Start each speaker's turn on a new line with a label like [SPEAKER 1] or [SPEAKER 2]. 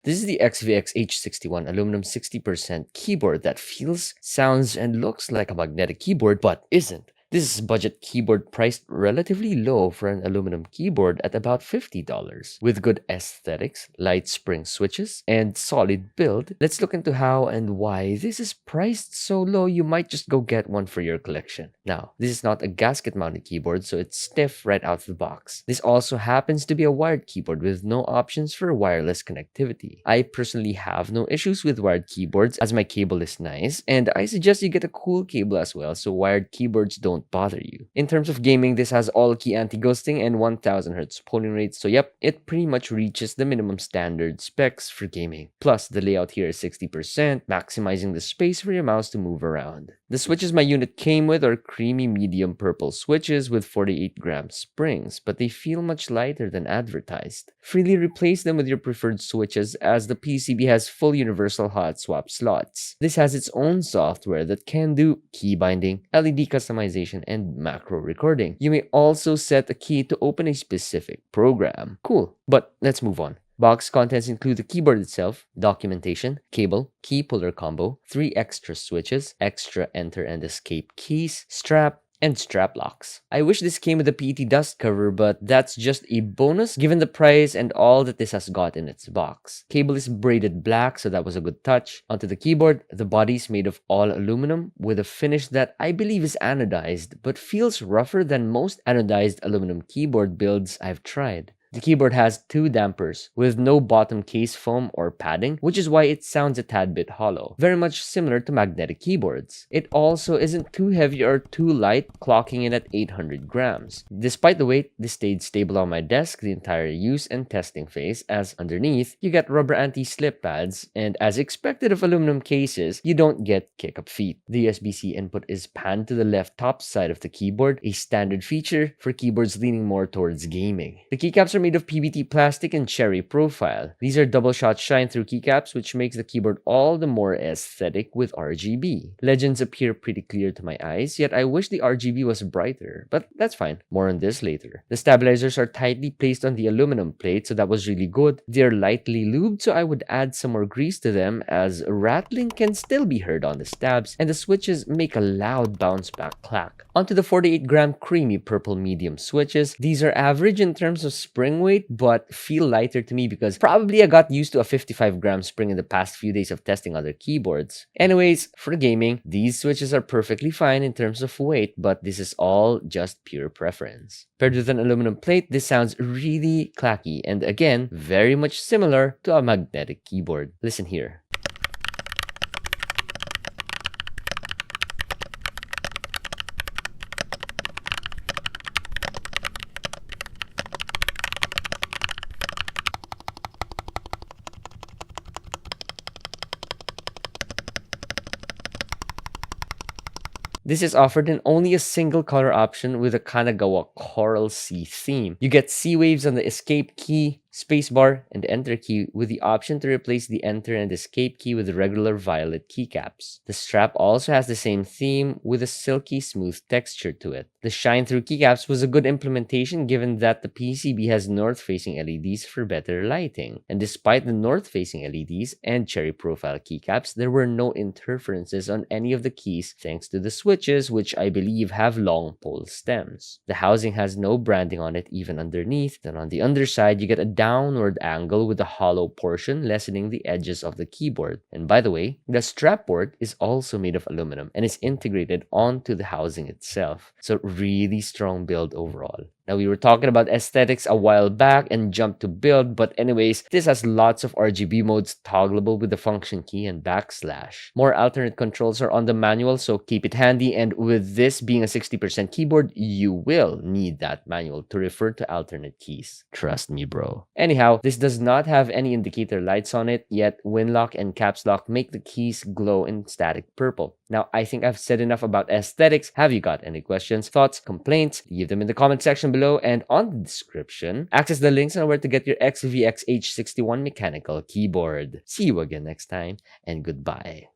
[SPEAKER 1] This is the XVX H61 aluminum 60% keyboard that feels, sounds, and looks like a magnetic keyboard but isn't. This is a budget keyboard priced relatively low for an aluminum keyboard at about $50. With good aesthetics, light spring switches, and solid build, let's look into how and why this is priced so low you might just go get one for your collection. Now, this is not a gasket-mounted keyboard, so it's stiff right out of the box. This also happens to be a wired keyboard with no options for wireless connectivity. I personally have no issues with wired keyboards as my cable is nice, and I suggest you get a cool cable as well so wired keyboards don't bother you. In terms of gaming, this has all-key anti-ghosting and 1000Hz polling rate, so yep, it pretty much reaches the minimum standard specs for gaming. Plus, the layout here is 60%, maximizing the space for your mouse to move around. The switches my unit came with are creamy medium purple switches with 48-gram springs, but they feel much lighter than advertised. Freely replace them with your preferred switches as the PCB has full universal hot swap slots. This has its own software that can do key binding, LED customization, and macro recording. You may also set a key to open a specific program. Cool, but let's move on. Box contents include the keyboard itself, documentation, cable, key puller combo, 3 extra switches, extra enter and escape keys, strap, and strap locks. I wish this came with a PET dust cover, but that's just a bonus given the price and all that this has got in its box. Cable is braided black, so that was a good touch. Onto the keyboard, the body is made of all aluminum with a finish that I believe is anodized, but feels rougher than most anodized aluminum keyboard builds I've tried. The keyboard has 2 dampers with no bottom case foam or padding, which is why it sounds a tad bit hollow, very much similar to magnetic keyboards. It also isn't too heavy or too light, clocking in at 800 grams. Despite the weight, this stayed stable on my desk the entire use and testing phase, as underneath, you get rubber anti-slip pads, and as expected of aluminum cases, you don't get kick-up feet. The USB-C input is panned to the left top side of the keyboard, a standard feature for keyboards leaning more towards gaming. The keycaps are made of PBT plastic and cherry profile. These are double-shot shine-through keycaps, which makes the keyboard all the more aesthetic with RGB. Legends appear pretty clear to my eyes, yet I wish the RGB was brighter, but that's fine. More on this later. The stabilizers are tightly placed on the aluminum plate, so that was really good. They're lightly lubed, so I would add some more grease to them, as rattling can still be heard on the stabs, and the switches make a loud bounce-back clack. Onto the 48-gram creamy purple medium switches. These are average in terms of spring weight, but feel lighter to me because probably I got used to a 55-gram spring in the past few days of testing other keyboards. Anyways, for gaming, these switches are perfectly fine in terms of weight, but this is all just pure preference. Paired with an aluminum plate, this sounds really clacky and again, very much similar to a magnetic keyboard. Listen here. This is offered in only a single color option with a Kanagawa Coral Sea theme. You get sea waves on the escape key, spacebar, and enter key with the option to replace the enter and escape key with regular violet keycaps. The strap also has the same theme with a silky smooth texture to it. The shine-through keycaps was a good implementation given that the PCB has north-facing LEDs for better lighting. And despite the north-facing LEDs and cherry profile keycaps, there were no interferences on any of the keys thanks to the switches, which I believe have long pole stems. The housing has no branding on it even underneath, and on the underside you get a downward angle with a hollow portion lessening the edges of the keyboard. And by the way, the strap board is also made of aluminum and is integrated onto the housing itself. So really strong build overall. Now, we were talking about aesthetics a while back and jumped to build, but anyways, this has lots of RGB modes toggleable with the function key and backslash. More alternate controls are on the manual, so keep it handy, and with this being a 60% keyboard, you will need that manual to refer to alternate keys. Trust me, bro. Anyhow, this does not have any indicator lights on it, yet Winlock and Caps Lock make the keys glow in static purple. Now, I think I've said enough about aesthetics. Have you got any questions, thoughts, complaints? Leave them in the comment section below and on the description. Access the links on where to get your XVX H61 mechanical keyboard. See you again next time, and goodbye.